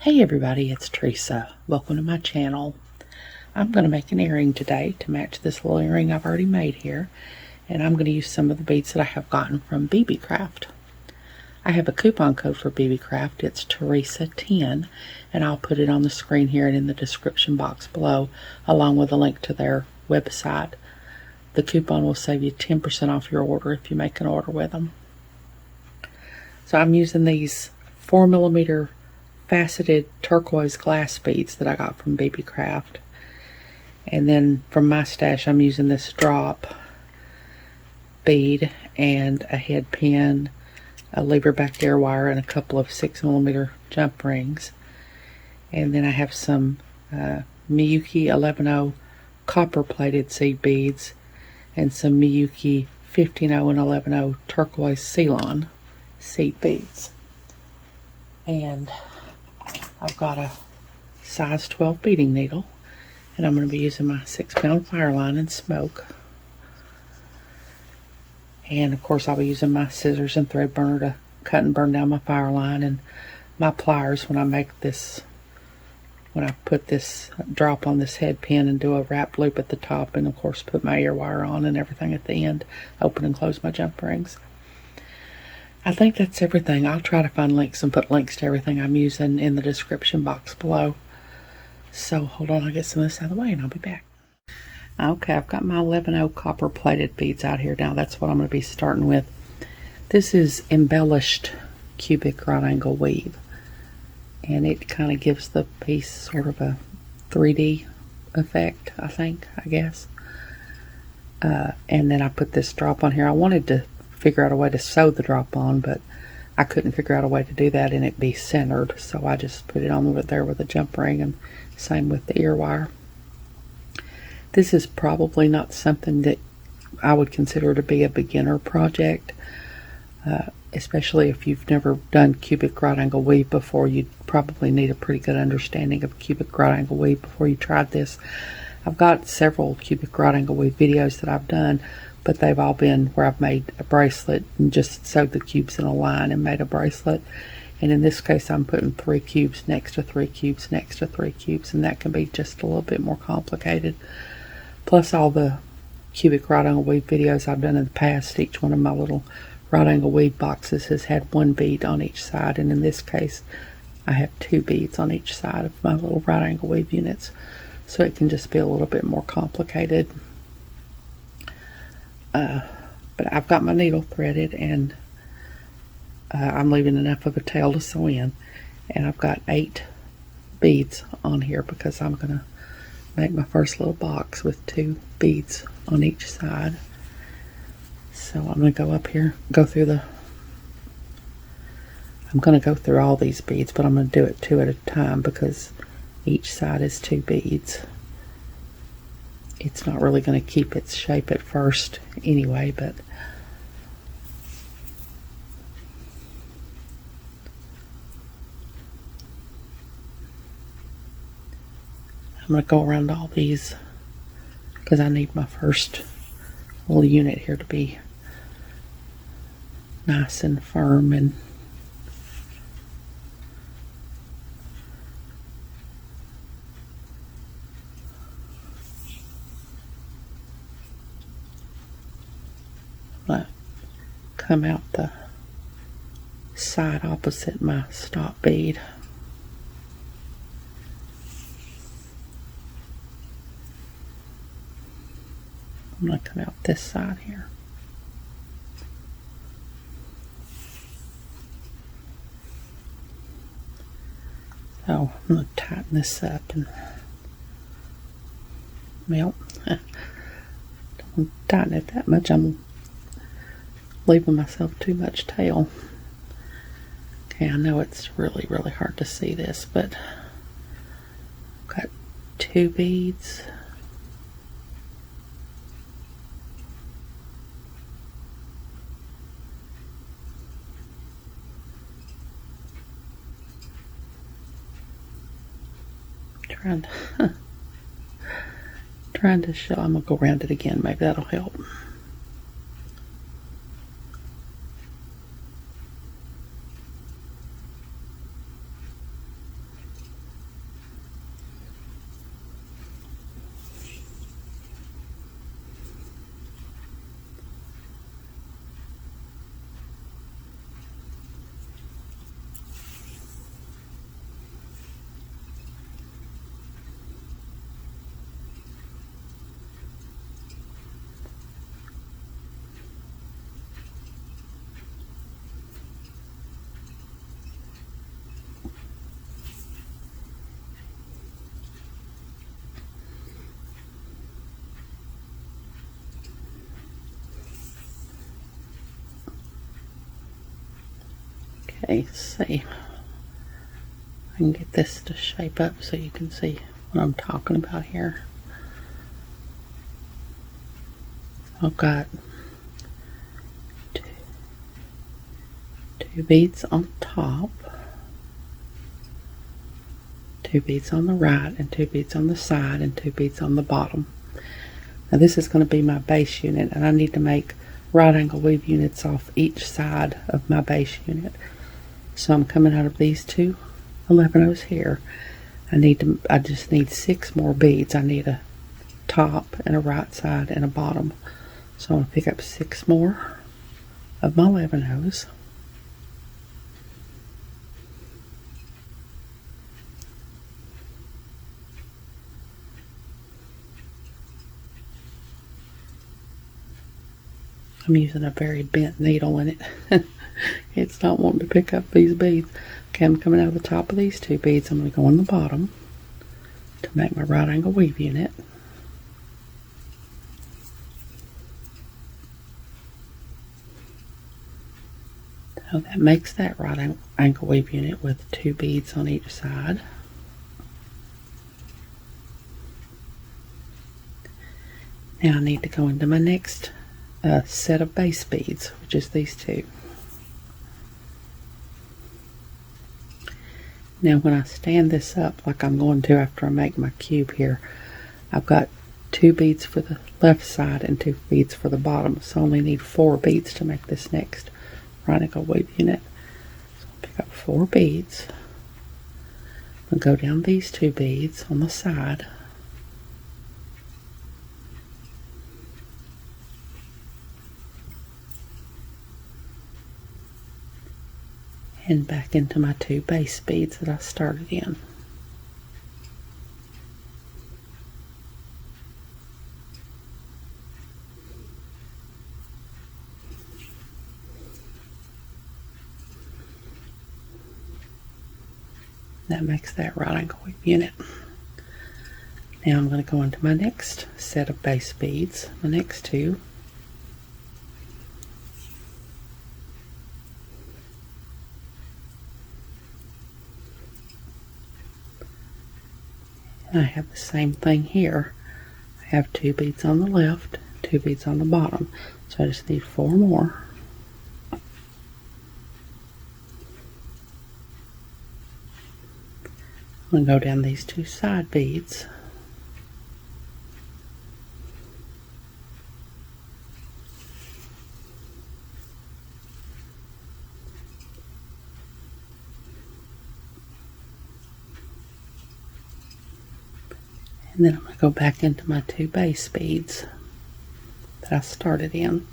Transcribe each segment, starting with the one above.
Hey everybody, it's Teresa. Welcome to my channel. I'm going to make an earring today to match this little earring I've already made here. And I'm going to use some of the beads that I have gotten from Beebeecraft. I have a coupon code for Beebeecraft. It's Teresa10, and I'll put it on the screen here and in the description box below, along with a link to their website. The coupon will save you 10% off your order if you make an order with them. So I'm using these 4mm faceted turquoise glass beads that I got from Beebeecraft. And then from my stash, I'm using this drop bead and a head pin, a lever back air wire, and a couple of 6mm jump rings. And then I have some Miyuki 110 copper plated seed beads and some Miyuki 150 and 110 turquoise Ceylon seed beads. And I've got a size 12 beading needle, and I'm going to be using my 6-pound fire line and smoke. And of course I'll be using my scissors and thread burner to cut and burn down my fire line, and my pliers when I put this drop on this head pin and do a wrap loop at the top, and of course put my ear wire on and everything at the end, open and close my jump rings. I think that's everything. I'll try to find links and put links to everything I'm using in the description box below. So hold on, I'll get some of this out of the way and I'll be back. Okay, I've got my 110 copper plated beads out here now. That's what I'm going to be starting with. This is embellished cubic right angle weave, and it kind of gives the piece sort of a 3D effect, I guess. And then I put this drop on here. I wanted to figure out a way to sew the drop on, but I couldn't figure out a way to do that and it be centered, so I just put it on there with a jump ring, and same with the ear wire. This is probably not something that I would consider to be a beginner project, especially if you've never done cubic right angle weave before. You'd probably need a pretty good understanding of cubic right angle weave before you tried this. I've got several cubic right angle weave videos that I've done, but they've all been where I've made a bracelet and just sewed the cubes in a line and made a bracelet. And in this case, I'm putting 3 cubes next to 3 cubes next to 3 cubes, and that can be just a little bit more complicated. Plus all the cubic right angle weave videos I've done in the past, each one of my little right angle weave boxes has had 1 bead on each side, and in this case I have 2 beads on each side of my little right angle weave units, so it can just be a little bit more complicated. But I've got my needle threaded, and I'm leaving enough of a tail to sew in, and I've got 8 beads on here because I'm going to make my first little box with 2 beads on each side. So I'm going to go up here, I'm going to go through all these beads, but I'm going to do it 2 at a time because each side is 2 beads. It's not really going to keep its shape at first anyway, but I'm going to go around all these because I need my first little unit here to be nice and firm and come out the side opposite my stop bead. I'm going to come out this side here. So I'm going to tighten this up, and well, don't tighten it that much. I'm leaving myself too much tail. Okay, I know it's really hard to see this, but I've got 2 beads. Trying to show. I'm gonna go around it again. Maybe that'll help. Okay, let's see. I can get this to shape up so you can see what I'm talking about here. I've got two beads on top, 2 beads on the right, and 2 beads on the side, and 2 beads on the bottom. Now this is going to be my base unit, and I need to make right angle weave units off each side of my base unit. So I'm coming out of these 2 11-ohs here. I just need 6 more beads. I need a top and a right side and a bottom. So I'm going to pick up 6 more of my 11-ohs. I'm using a very bent needle in it. It's not wanting to pick up these beads. Okay, I'm coming out of the top of these 2 beads. I'm going to go on the bottom to make my right angle weave unit. So that makes that right angle weave unit with 2 beads on each side. Now I need to go into my next set of base beads, which is these 2. Now when I stand this up like I'm going to after I make my cube here, I've got 2 beads for the left side and 2 beads for the bottom, so I only need 4 beads to make this next right angle weave unit. So I'll pick up 4 beads. I'll go down these 2 beads on the side. And back into my 2 base beads that I started in. That makes that right angle weave unit. Now I'm going to go into my next set of base beads, the next 2. I have the same thing here. I have 2 beads on the left, 2 beads on the bottom, so I just need 4 more. I'm going to go down these 2 side beads. And then I'm going to go back into my 2 base beads that I started in.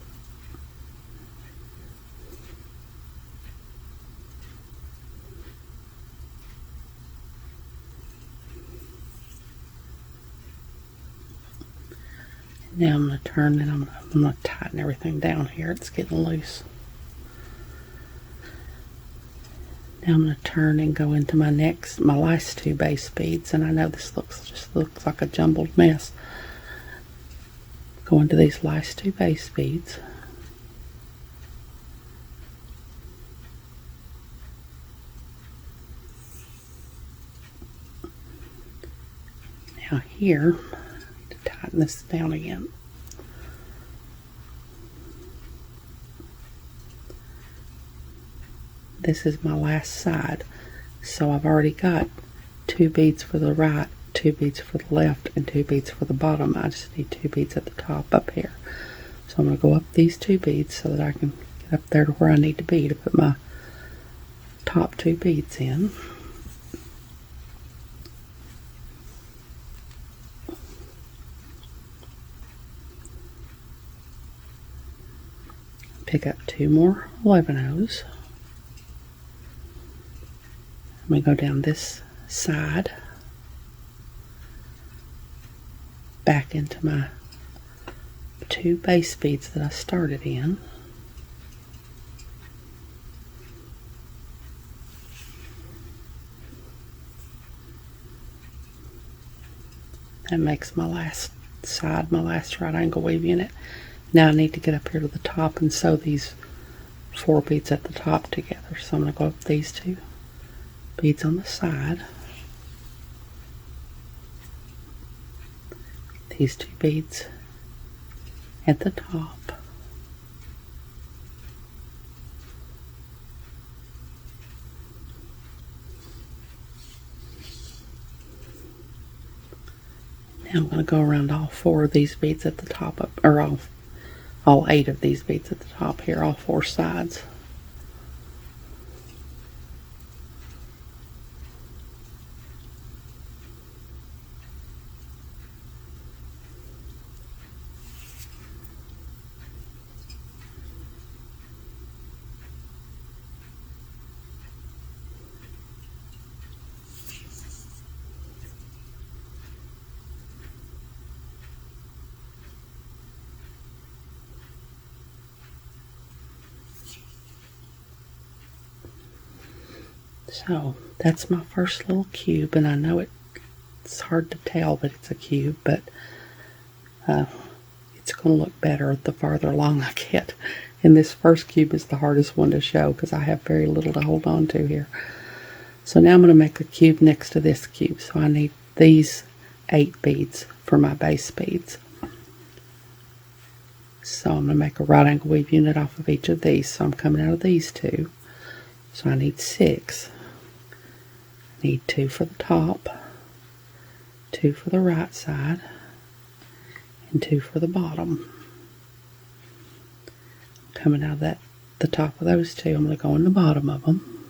Now I'm going to turn and I'm going to tighten everything down here. It's getting loose. Now I'm going to turn and go into my last 2 base beads, and I know this just looks like a jumbled mess. Go into these last 2 base beads. Now here, to tighten this down again. This is my last side, so I've already got 2 beads for the right, 2 beads for the left, and 2 beads for the bottom. I just need 2 beads at the top up here. So I'm going to go up these 2 beads so that I can get up there to where I need to be to put my top 2 beads in. Pick up 2 more 11-ohs. I'm going to go down this side, back into my 2 base beads that I started in. That makes my last side, my last right angle weave unit. Now I need to get up here to the top and sew these 4 beads at the top together. So I'm going to go up these 2 beads on the side, these 2 beads at the top, now I'm going to go around all 4 of these beads at the top, or all 8 of these beads at the top here, all 4 sides. So that's my first little cube, and I know it's hard to tell that it's a cube, but it's going to look better the farther along I get. And this first cube is the hardest one to show because I have very little to hold on to here. So now I'm going to make a cube next to this cube. So I need these 8 beads for my base beads. So I'm going to make a right angle weave unit off of each of these. So I'm coming out of these 2. So I need 6. I need 2 for the top, 2 for the right side, and 2 for the bottom. Coming out of the top of those 2, I'm going to go in the bottom of them.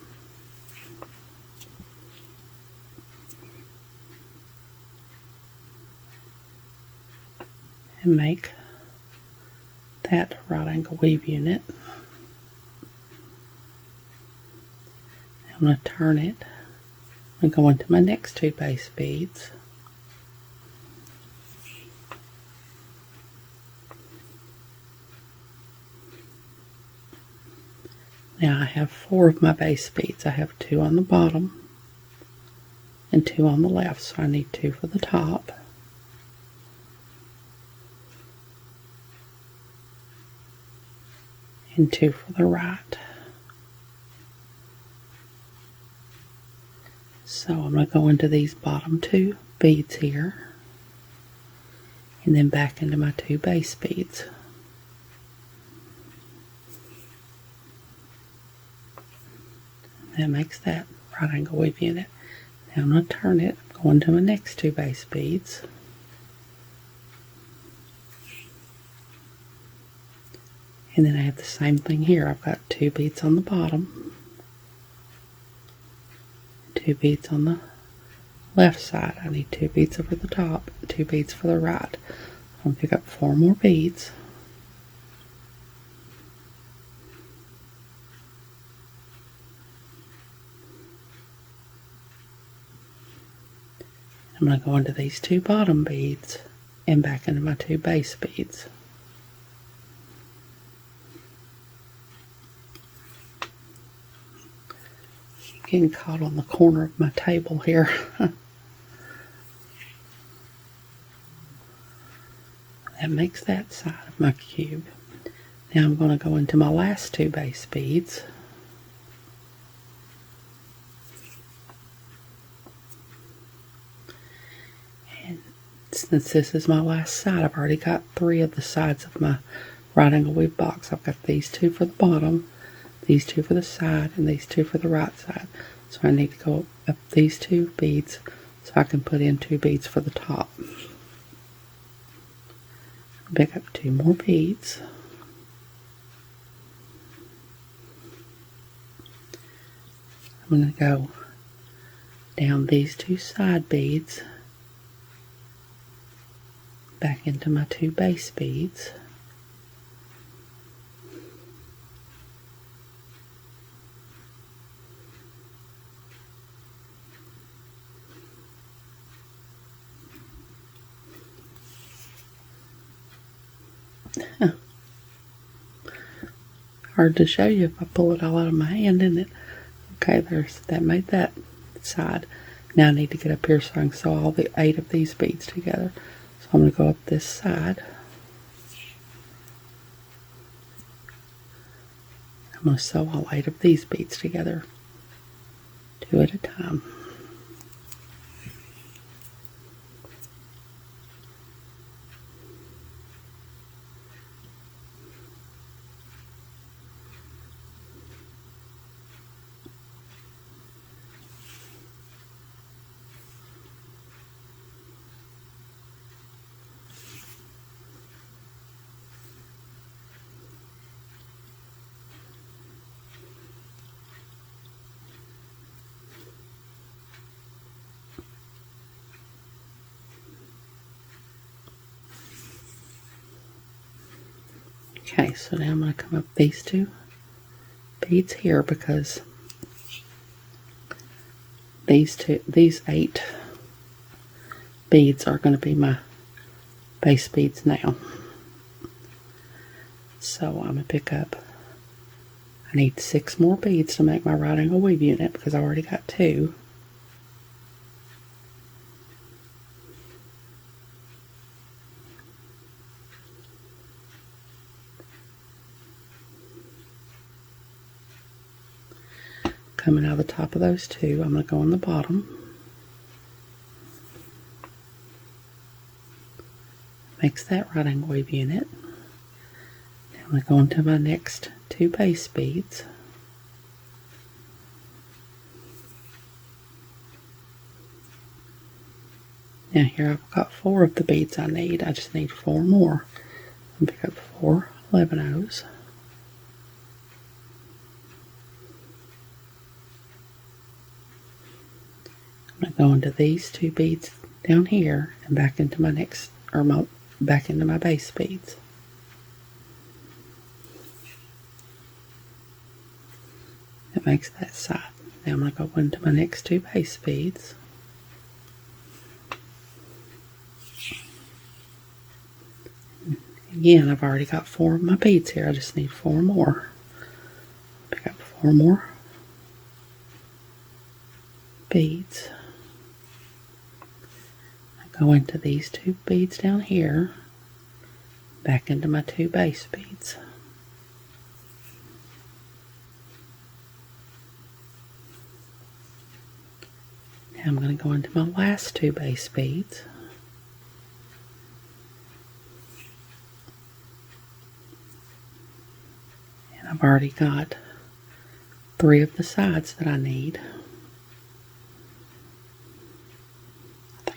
And make that right angle weave unit. I'm going to turn it and go into my next 2 base beads. Now I have 4 of my base beads. I have 2 on the bottom and 2 on the left, so I need 2 for the top. And 2 for the right. So I'm going to go into these bottom 2 beads here, and then back into my 2 base beads. That makes that right angle weave unit. Now I'm going to turn it, go into my next 2 base beads. And then I have the same thing here. I've got 2 beads on the bottom, 2 beads on the left side. I need 2 beads over the top, 2 beads for the right. I'm going to pick up 4 more beads. I'm going to go into these 2 bottom beads and back into my 2 base beads. Getting caught on the corner of my table here. That makes that side of my cube. Now I'm going to go into my last 2 base beads. And since this is my last side, I've already got 3 of the sides of my right angle weave box. I've got these 2 for the bottom, these 2 for the side, and these 2 for the right side. So I need to go up these 2 beads so I can put in 2 beads for the top. Pick up 2 more beads. I'm going to go down these 2 side beads, back into my 2 base beads. Hard to show you if I pull it all out of my hand, isn't it? Okay, that made that side. Now I need to get up here so I can sew all the 8 of these beads together. So I'm going to go up this side. I'm I'm going to sew all 8 of these beads together, 2 at a time. Okay, so now I'm going to come up these 2 beads here because these 8 beads are going to be my base beads now. So I'm going to pick up, I need 6 more beads to make my right angle weave unit because I already got 2. Coming out of the top of those 2, I'm going to go on the bottom. Makes that right angle weave unit. Now I'm going to go into my next 2 base beads. Now here I've got 4 of the beads I need. I just need 4 more. I'll pick up 4 11-ohs. I'm going to go into these 2 beads down here and back into my next, or back into my base beads. That makes that side. Now I'm going to go into my next 2 base beads. Again, I've already got 4 of my beads here. I just need 4 more. Pick up 4 more beads. Go into these 2 beads down here, back into my 2 base beads. Now I'm going to go into my last 2 base beads. And I've already got 3 of the sides that I need.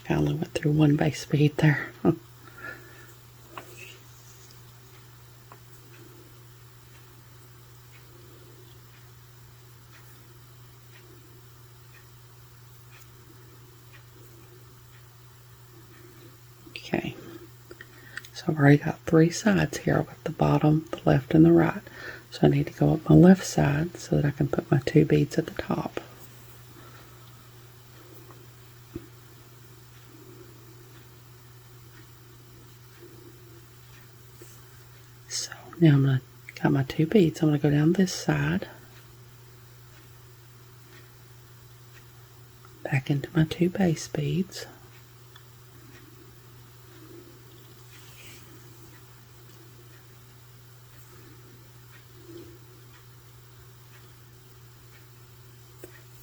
I only went through 1 base bead there. Okay, so I've already got 3 sides here. I've got the bottom, the left, and the right. So I need to go up my left side so that I can put my 2 beads at the top. Now I'm going to got my 2 beads. I'm going to go down this side, back into my 2 base beads.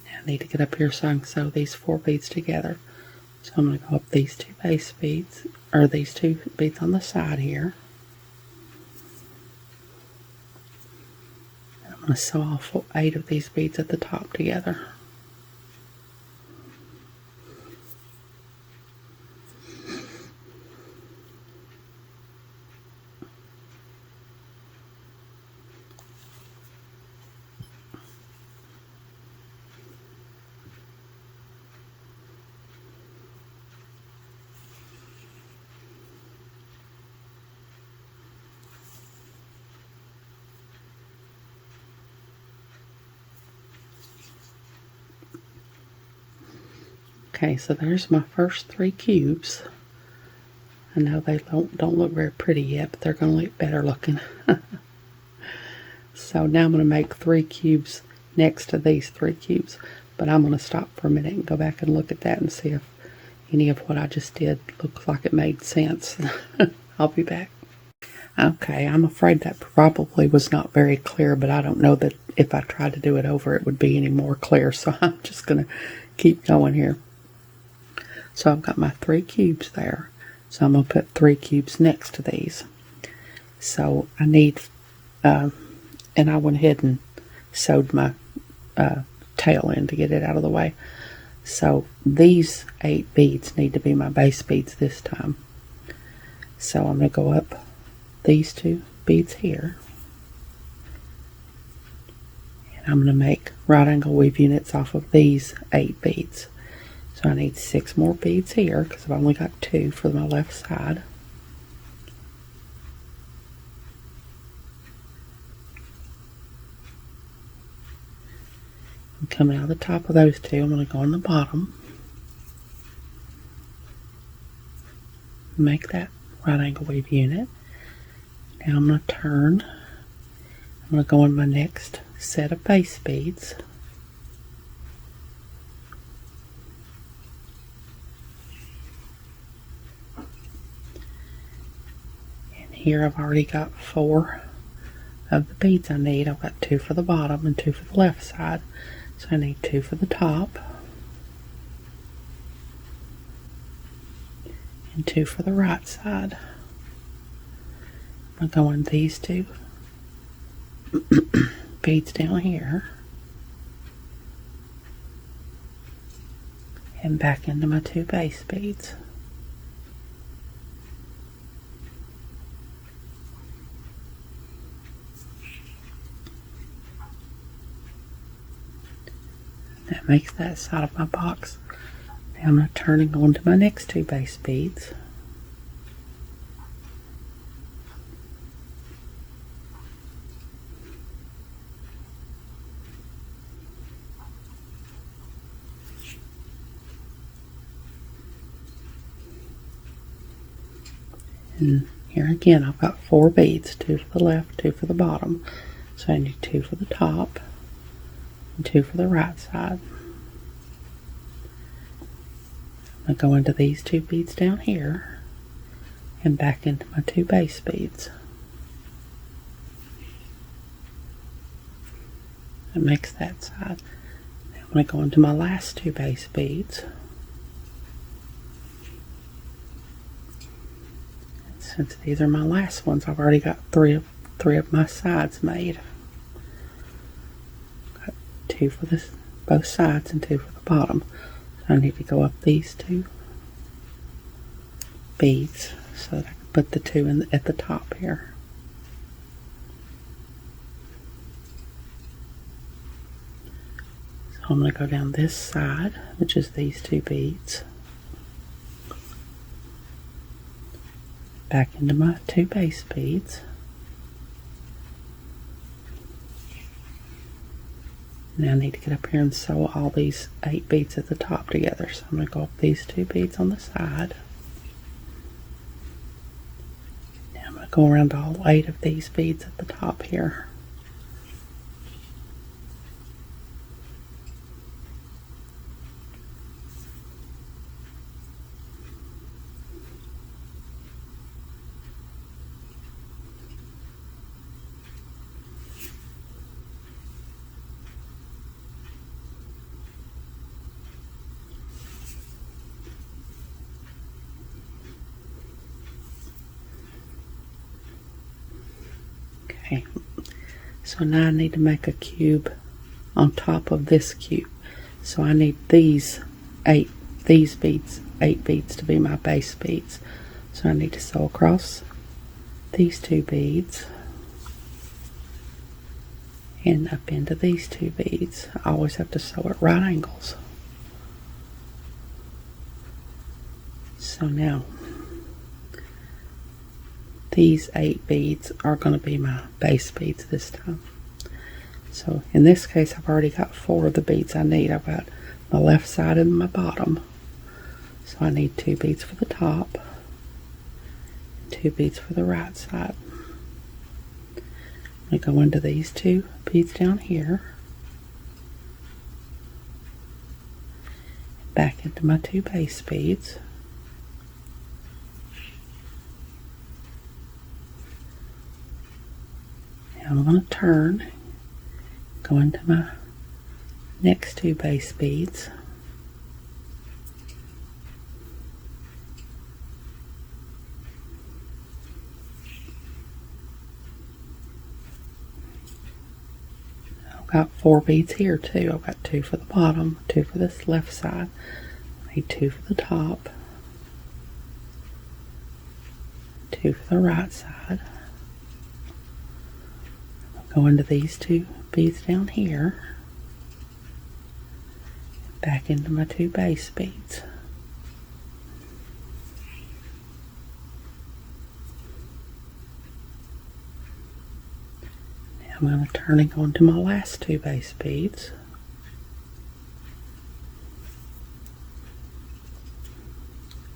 Now I need to get up here so I can sew these 4 beads together. So I'm going to go up these 2 base beads, or these 2 beads on the side here. I'm going to sew all 8 of these beads at the top together. Okay, so there's my first 3 cubes. I know they don't look very pretty yet, but they're going to look better looking. So now I'm going to make 3 cubes next to these 3 cubes. But I'm going to stop for a minute and go back and look at that and see if any of what I just did looks like it made sense. I'll be back. Okay, I'm afraid that probably was not very clear, but I don't know that if I tried to do it over it would be any more clear, so I'm just going to keep going here. So I've got my 3 cubes there, so I'm going to put 3 cubes next to these. So I need, and I went ahead and sewed my tail in to get it out of the way. So these 8 beads need to be my base beads this time. So I'm going to go up these 2 beads here, and I'm going to make right angle weave units off of these 8 beads. So I need 6 more beads here because I've only got 2 for my left side. And coming out of the top of those 2, I'm going to go on the bottom, make that right angle weave unit. Now I'm going to turn. I'm going to go on my next set of base beads. And here I've already got 4 of the beads I need. I've got 2 for the bottom and 2 for the left side. So I need 2 for the top and 2 for the right side. I'm going these 2 beads down here and back into my 2 base beads. That makes that side of my box. Now I'm going to turn and go into my next 2 base beads. And here again I've got 4 beads, 2 for the left, 2 for the bottom. So I need 2 for the top and 2 for the right side. I'm going to go into these 2 beads down here and back into my 2 base beads. That makes that side. Now I'm going to go into my last 2 base beads. Since these are my last ones, I've already got three of my sides made. Got 2 for both sides and 2 for the bottom. So I need to go up these 2 beads so that I can put the 2 at the top here. So I'm going to go down this side, which is these 2 beads, back into my 2 base beads. Now I need to get up here and sew all these 8 beads at the top together. So I'm going to go up these 2 beads on the side. Now I'm going to go around all 8 of these beads at the top here. Okay, so now I need to make a cube on top of this cube. So I need these 8 beads to be my base beads. So I need to sew across these 2 beads and up into these 2 beads. I always have to sew at right angles. So now these 8 beads are going to be my base beads this time. So in this case I've already got 4 of the beads I need. I've got my left side and my bottom. So I need 2 beads for the top, 2 beads for the right side. I'm going to go into these 2 beads down here, back into my 2 base beads. Now I'm going to turn, go into my next 2 base beads. I've got 4 beads here too. I've got 2 for the bottom, 2 for this left side. I need 2 for the top, 2 for the right side. I'll go into these 2 beads down here, back into my 2 base beads. Now I'm going to turn and go into my last 2 base beads.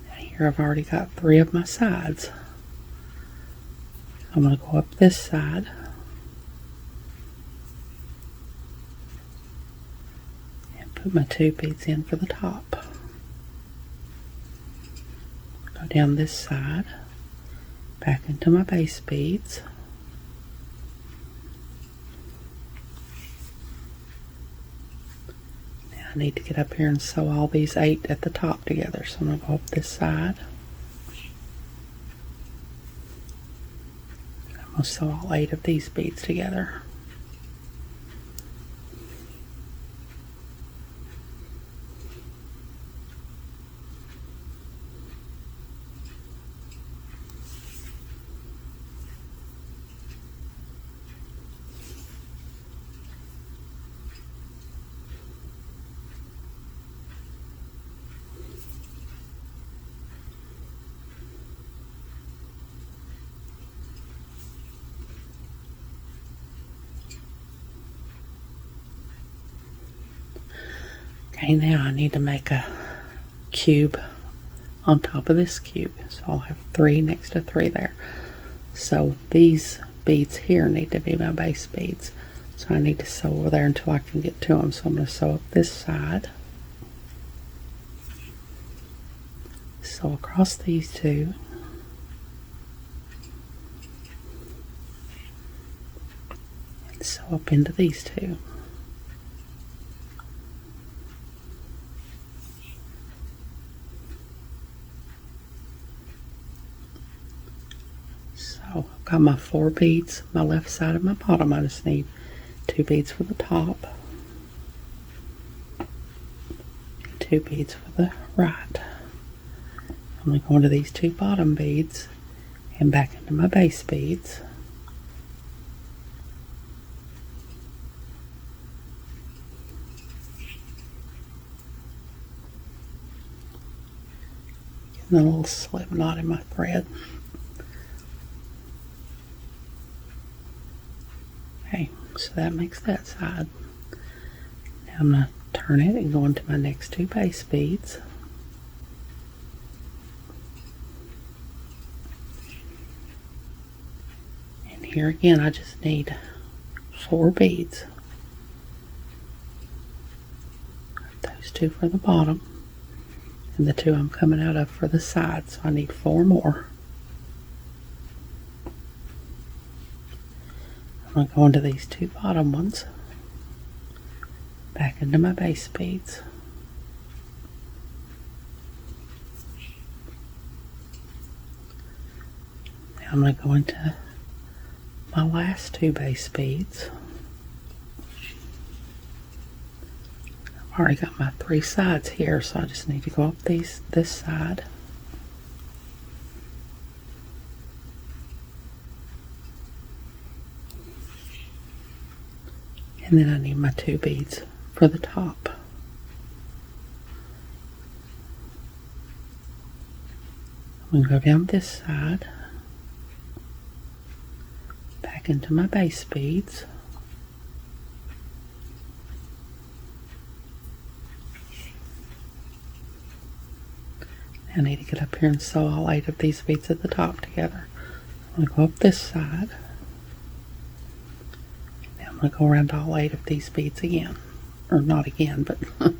Now here I've already got 3 of my sides. I'm going to go up this side, put my 2 beads in for the top. Go down this side, back into my base beads. Now I need to get up here and sew all these 8 at the top together. So I'm going to go up this side. I'm going to sew all 8 of these beads together. Okay, now I need to make a cube on top of this cube. So I'll have 3 next to 3 there. So these beads here need to be my base beads. So I need to sew over there until I can get to them. So I'm going to sew up this side. Sew across these 2. And sew up into these 2. So I've got my 4 beads, my left side and my bottom. I just need 2 beads for the top, 2 beads for the right. I'm going to go into these 2 bottom beads and back into my base beads. Getting a little slip knot in my thread. Okay, so that makes that side. Now I'm going to turn it and go into my next 2 base beads. And here again I just need 4 beads. Those 2 for the bottom and the 2 I'm coming out of for the side, so I need 4 more. I'm going to go into these 2 bottom ones, back into my base beads. Now I'm going to go into my last 2 base beads. I've already got my 3 sides here, so I just need to go up this side. And then I need my 2 beads for the top. I'm going to go down this side, back into my base beads. I need to get up here and sew all 8 of these beads at the top together. I'm going to go up this side. I'm going to go around all 8 of these beads again. Or not again, but I'm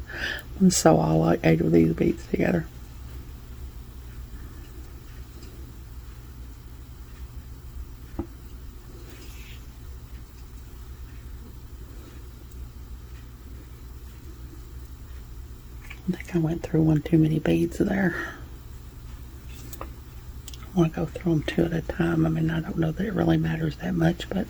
going to sew all 8 of these beads together. I think I went through one too many beads there. I want to go through them two at a time. I mean, I don't know that it really matters that much, but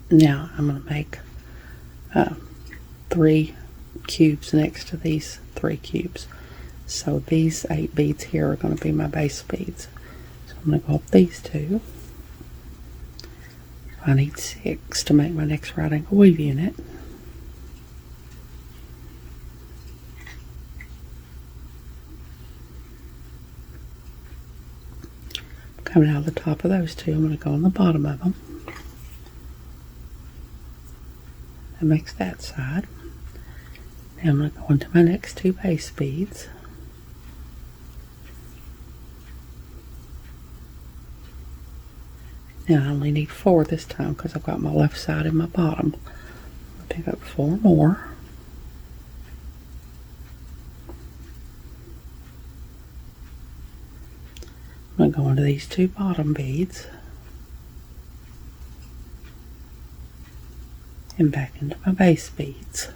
now I'm going to make 3 cubes next to these 3 cubes. So these 8 beads here are going to be my base beads. So I'm going to go up these 2. I need 6 to make my next right angle weave unit. Coming out of the top of those 2, I'm going to go on the bottom of them. That makes that side. Now I'm going to go into my next 2 base beads. Now I only need 4 this time because I've got my left side and my bottom. I'll pick up 4 more. I'm going to go into these 2 bottom beads and back into my base beads.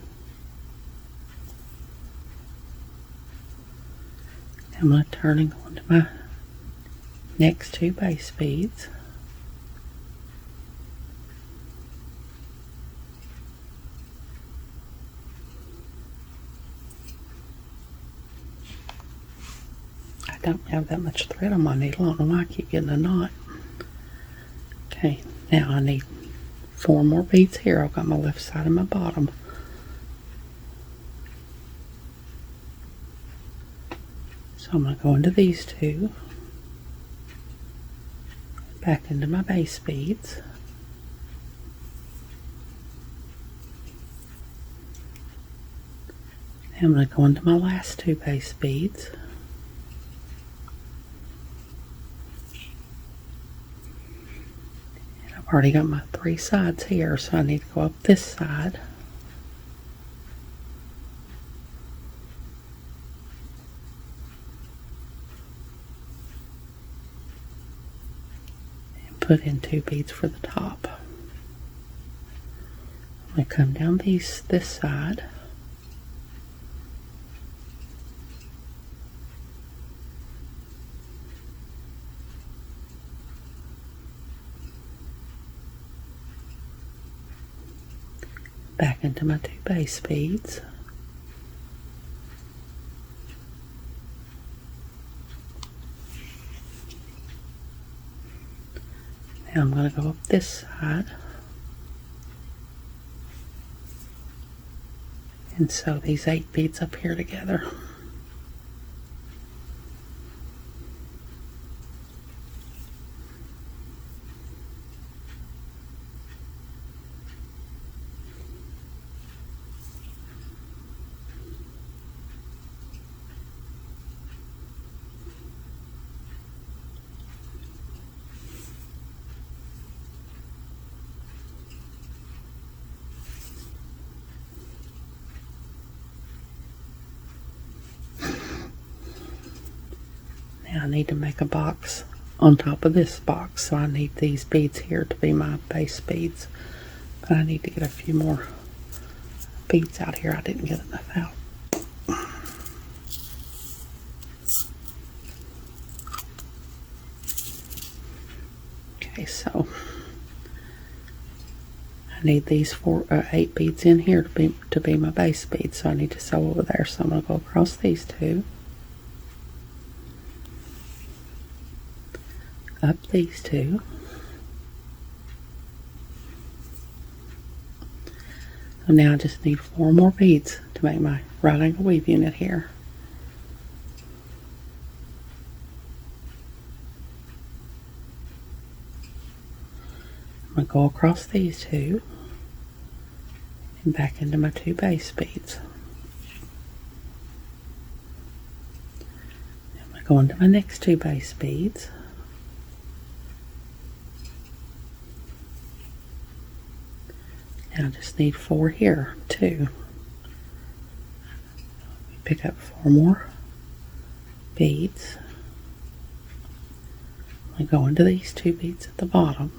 I'm going to turn and go into my next 2 base beads. I don't have that much thread on my needle. I don't know why I keep getting a knot. Okay, now I need 4 more beads here. I've got my left side and my bottom. So I'm going to go into these 2, back into my base beads, and I'm going to go into my last 2 base beads, and I've already got my 3 sides here, so I need to go up this side. Put in 2 beads for the top. I'm going to come down this side, back into my 2 base beads, now I'm going to go up this side and sew these 8 beads up here together. Now I need to make a box on top of this box, so I need these beads here to be my base beads, but I need to get a few more beads out here. I didn't get enough out. Okay, so I need these 8 beads in here to be my base beads, so I need to sew over there. So I'm going to go across these 2, up these 2, so now I just need 4 more beads to make my right angle weave unit here. I'm going to go across these 2 and back into my 2 base beads. I'm going to Go into my next 2 base beads. Now I just need 4 here, 2. Pick up 4 more beads. I go into these 2 beads at the bottom.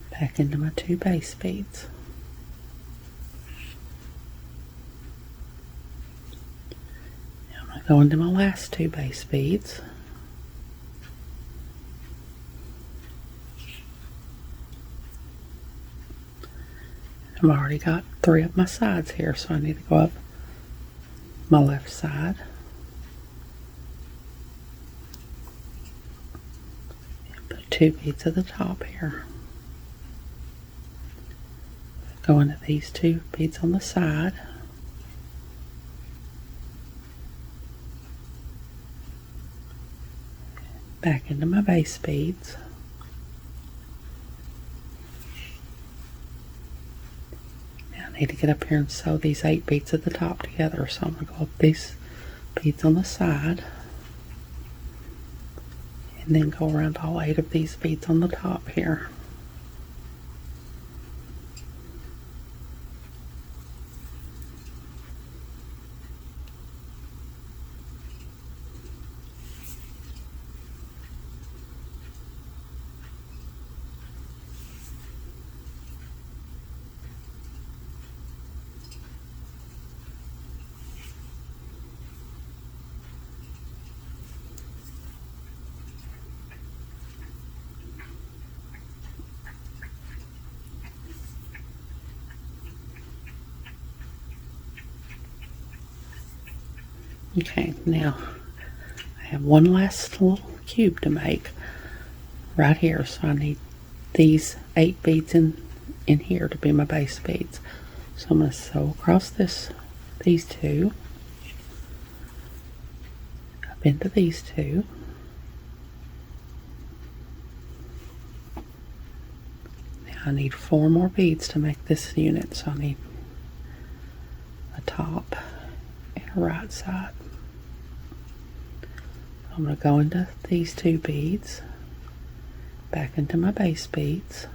Back into my 2 base beads. Now I'm going to go into my last 2 base beads. I've already got 3 of my sides here, so I need to go up my left side. And put 2 beads at the top here. Go into these 2 beads on the side. Back into my base beads. I need to get up here and sew these 8 beads at the top together, so I'm going to go up these beads on the side and then go around all 8 of these beads on the top here. Okay, now I have one last little cube to make right here, so I need these 8 beads in here to be my base beads. So I'm going to sew across these 2, up into these 2. Now I need 4 more beads to make this unit, so I need a top and a right side. I'm going to go into these 2 beads, back into my base beads,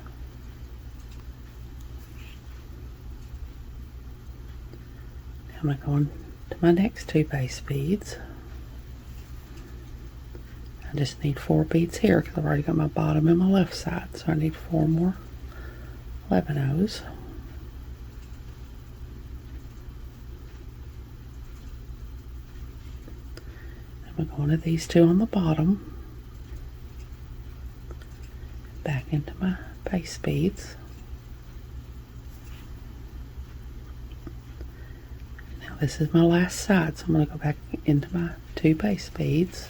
now I'm going to go into my next 2 base beads. I just need 4 beads here because I've already got my bottom and my left side, so I need 4 more 11-ohs. I'm going to these 2 on the bottom, back into my base beads. Now this is my last side, so I'm going to go back into my 2 base beads.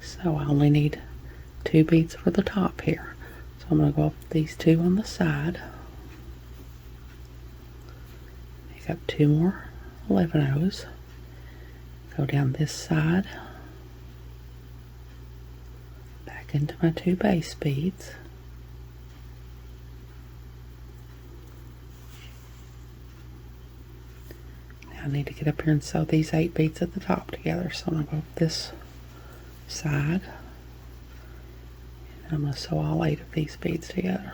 So I only need 2 beads for the top here. So I'm going to go up these 2 on the side, pick up 2 more 11-ohs, go down this side, back into my 2 base beads, now I need to get up here and sew these 8 beads at the top together, so I'm going to go up this side. I'm going to sew all 8 of these beads together.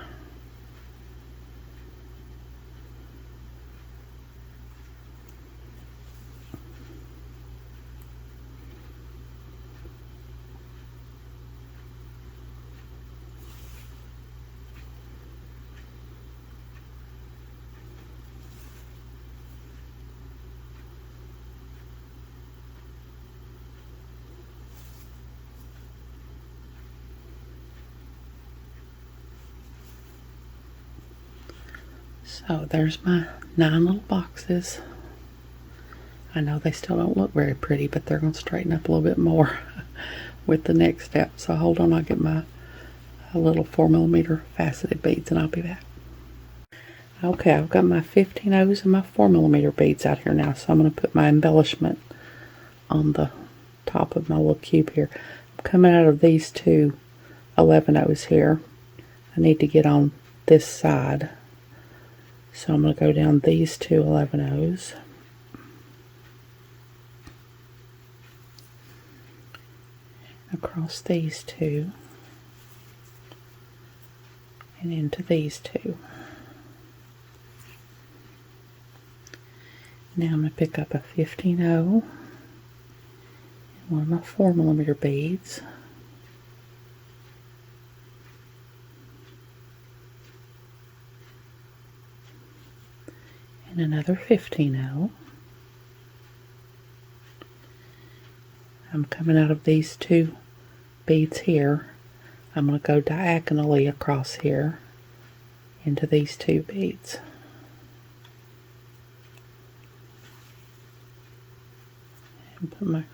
So there's my 9 little boxes. I know they still don't look very pretty, but they're going to straighten up a little bit more with the next step. So hold on, I'll get my little 4mm faceted beads and I'll be back. Okay, I've got my 15 O's and my 4mm beads out here now, so I'm going to put my embellishment on the top of my little cube here. I'm coming out of these 2 11/0s here. I need to get on this side. So I'm going to go down these 2 11/0s. Across these 2. And into these 2. Now I'm going to pick up a 15/0 and one of my 4mm beads. And another 15/0. I'm coming out of these 2 beads here. I'm going to go diagonally across here into these 2 beads. And put my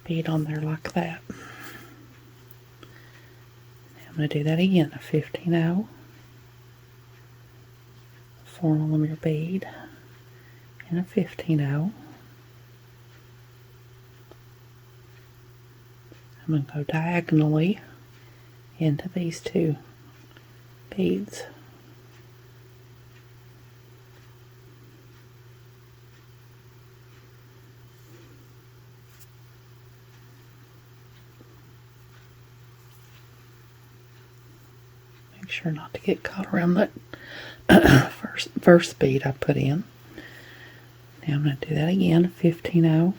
bead on there like that. Now I'm going to do that again, a 15/0, 4mm bead, and a 15/0. I'm going to go diagonally into these 2 beads. Make sure not to get caught around that first bead I put in. Now I'm going to do that again, 15/0,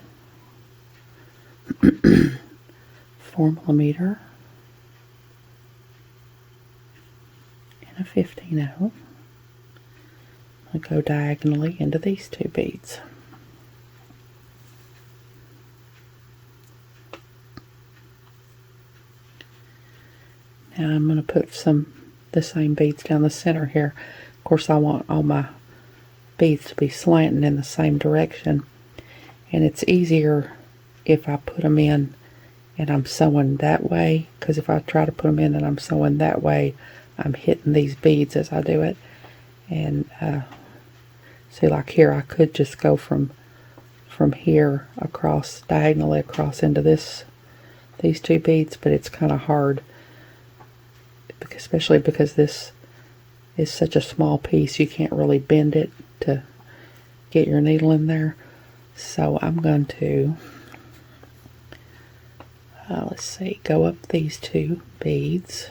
4mm, and a 15/0. I'm going to go diagonally into these 2 beads. Now I'm going to put the same beads down the center here. Of course, I want all my beads to be slanting in the same direction, and it's easier if I put them in and I'm sewing that way, because if I try to put them in and I'm sewing that way, I'm hitting these beads as I do it. And see, like here, I could just go from here across, diagonally across into these 2 beads, but it's kind of hard, especially because this is such a small piece. You can't really bend it to get your needle in there. So I'm going to let's see, go up these 2 beads,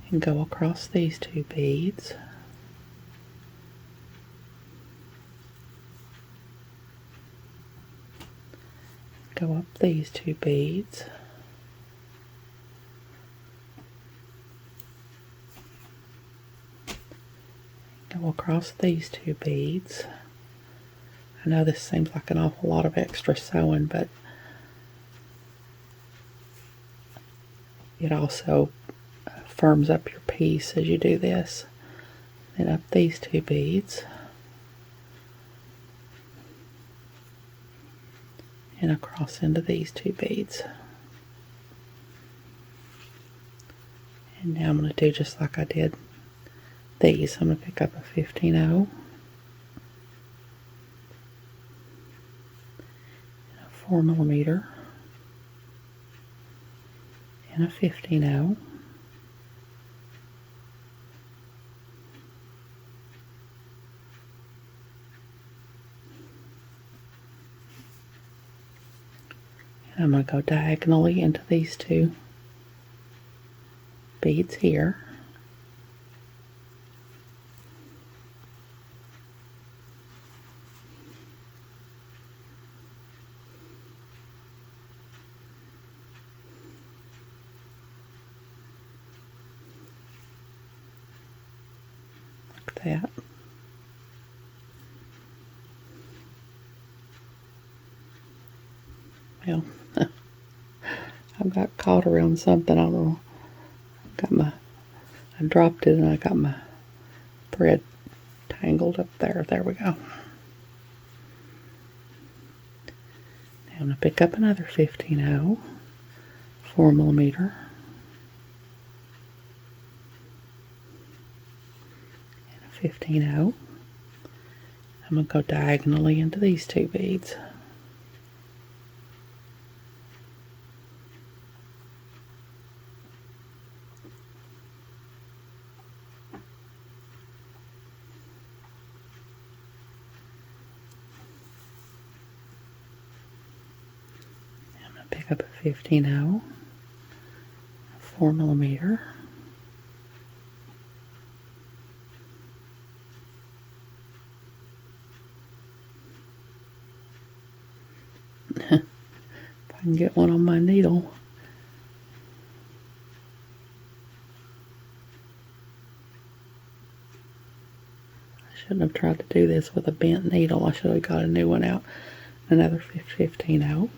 and go across these 2 beads, go up these 2 beads, go across these 2 beads. I know this seems like an awful lot of extra sewing, but it also firms up your piece as you do this. Then up these 2 beads, and across into these 2 beads. And now I'm going to do just like I did these. I'm going to pick up a 15/0, a 4mm, and a 15/0. And I'm going to go diagonally into these 2 beads here. Like that. Well, I got caught around something. I don't know. I dropped it and I got my thread tangled up there. There we go. Now I'm going to pick up another 15/0, 4mm, and a 15/0. I'm going to go diagonally into these 2 beads. I'm going to pick up a 15-0, 4mm. If I can get one on my needle. I shouldn't have tried to do this with a bent needle. I should have got a new one out. Another 15-0.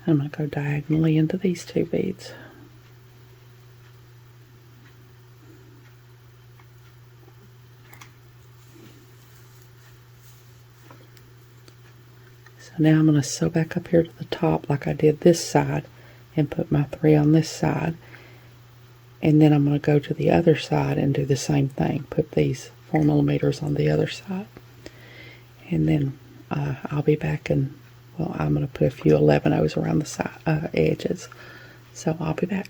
I'm going to go diagonally into these 2 beads. So now I'm going to sew back up here to the top like I did this side and put my 3 on this side. And then I'm going to go to the other side and do the same thing. Put these 4mm on the other side. And then I'll be back and, well, I'm going to put a few 11-0s around the side, edges. So I'll be back.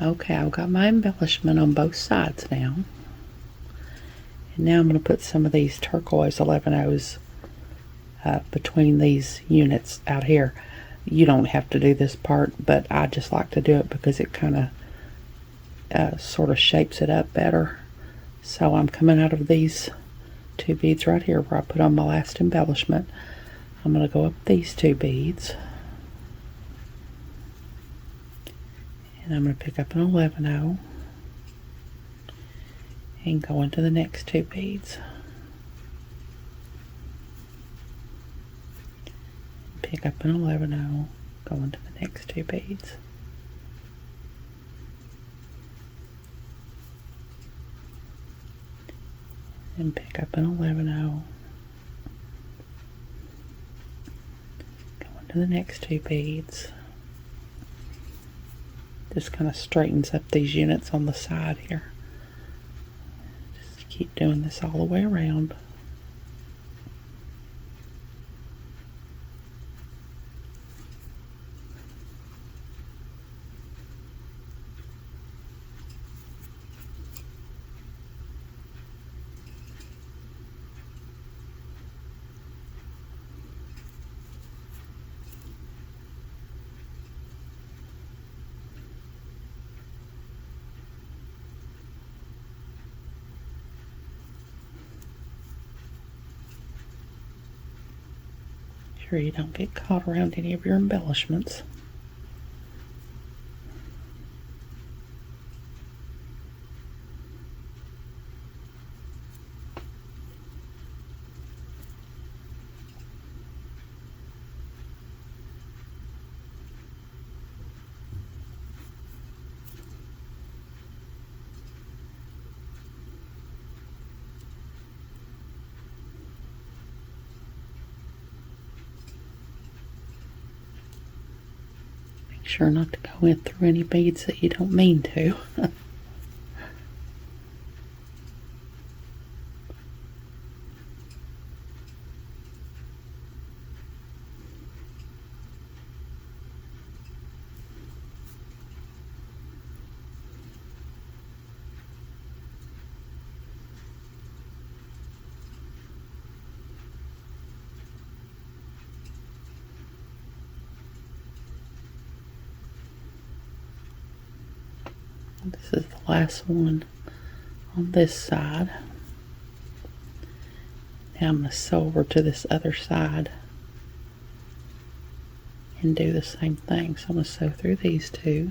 Okay, I've got my embellishment on both sides now. And now I'm going to put some of these turquoise 11-0s between these units out here. You don't have to do this part, but I just like to do it because it kind of sort of shapes it up better. So I'm coming out of these 2 beads right here where I put on my last embellishment. I'm going to go up these 2 beads and I'm going to pick up an 11-0 and go into the next 2 beads. Pick up an 11-0, go into the next 2 beads. And pick up an 11-0, go into the next 2 beads. Just kind of straightens up these units on the side here. Just keep doing this all the way around. Sure you don't get caught around any of your embellishments. Sure not to go in through any beads that you don't mean to. This is the last one on this side. Now I'm going to sew over to this other side and do the same thing. So I'm going to sew through these 2.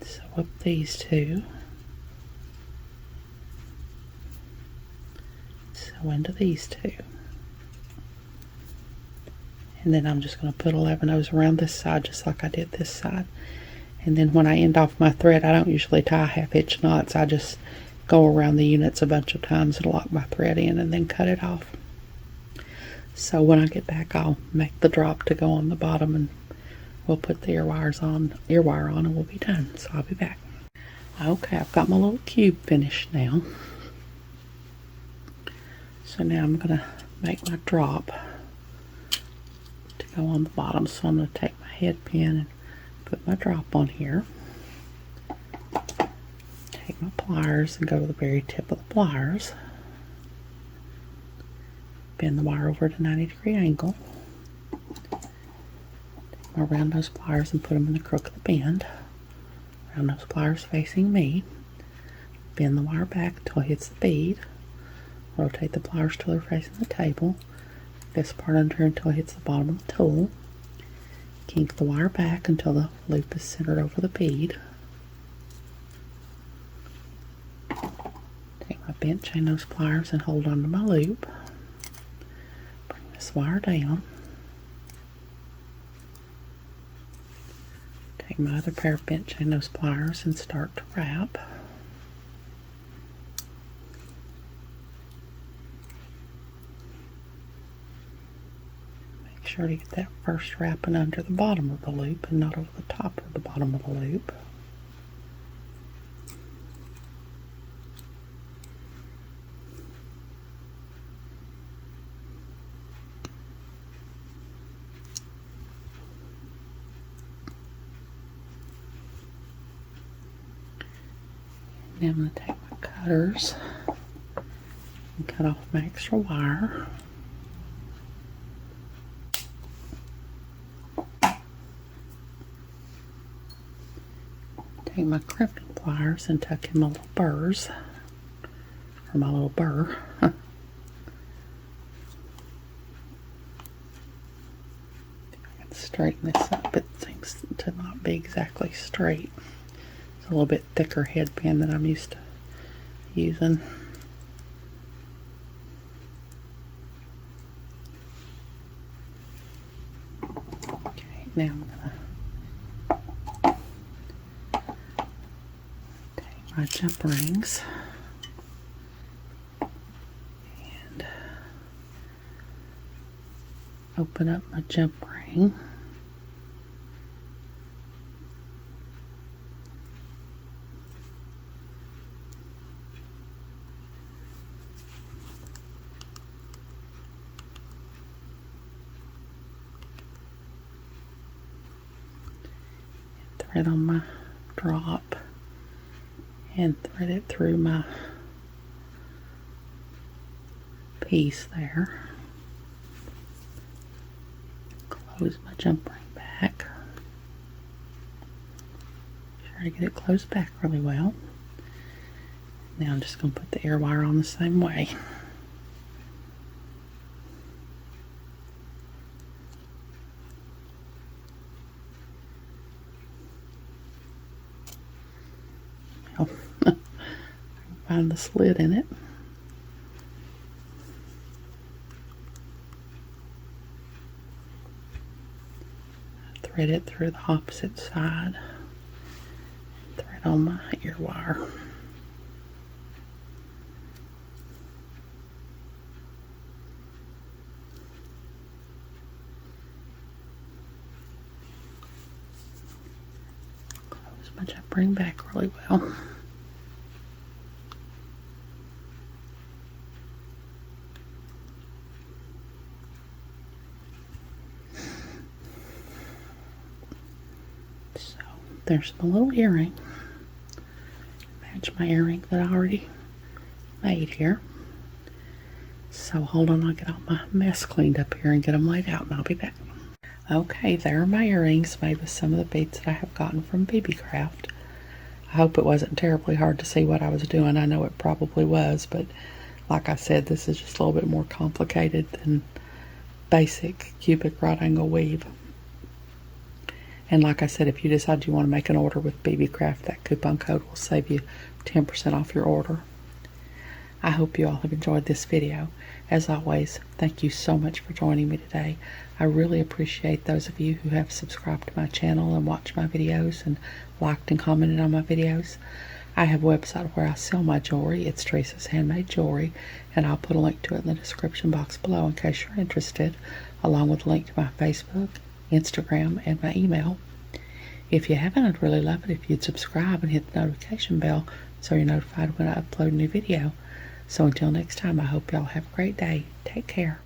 Sew up these 2. Sew into these 2. And then I'm just going to put 11-0s around this side just like I did this side. And then when I end off my thread, I don't usually tie half-inch knots. I just go around the units a bunch of times and lock my thread in and then cut it off. So when I get back, I'll make the drop to go on the bottom and we'll put the ear wire on and we'll be done. So I'll be back. Okay, I've got my little cube finished now. So now I'm going to make my drop to go on the bottom. So I'm going to take my head pin and put my drop on here. Take my pliers and go to the very tip of the pliers. Bend the wire over at a 90-degree angle. Take my round nose pliers and put them in the crook of the bend. Round nose pliers facing me. Bend the wire back until it hits the bead. Rotate the pliers till they're facing the table. This part under until it hits the bottom of the tool. Kink the wire back until the loop is centered over the bead. Take my bent chain nose pliers and hold onto my loop. Bring this wire down. Take my other pair of bent chain nose pliers and start to wrap. Make sure to get that first wrapping under the bottom of the loop and not over the top of the bottom of the loop. Now I'm going to take my cutters and cut off my extra wire. Take my crimping pliers and tuck in my little burrs, or my little burr. I can straighten this up. It seems to not be exactly straight. It's a little bit thicker head pin than I'm used to using. Okay, now I'm going to my jump rings and open up my jump ring. Thread on my drop and thread it through my piece there. Close my jump ring back. Try to get it closed back really well. Now I'm just going to put the ear wire on the same way. Find the slit in it. Thread it through the opposite side. Thread on my ear wire. Close my jump ring back really well. There's my little earring. Match my earring that I already made here. So hold on, I'll get all my mess cleaned up here and get them laid out and I'll be back. Okay, there are my earrings made with some of the beads that I have gotten from Beebeecraft. I hope it wasn't terribly hard to see what I was doing. I know it probably was, but like I said, this is just a little bit more complicated than basic cubic right angle weave. And like I said, if you decide you want to make an order with Beebeecraft, that coupon code will save you 10% off your order. I hope you all have enjoyed this video. As always, thank you so much for joining me today. I really appreciate those of you who have subscribed to my channel and watched my videos and liked and commented on my videos. I have a website where I sell my jewelry. It's Teresa's Handmade Jewelry, and I'll put a link to it in the description box below in case you're interested, along with a link to my Facebook, Instagram, and my email. If you haven't, I'd really love it if you'd subscribe and hit the notification bell so you're notified when I upload a new video. So until next time, I hope y'all have a great day. Take care.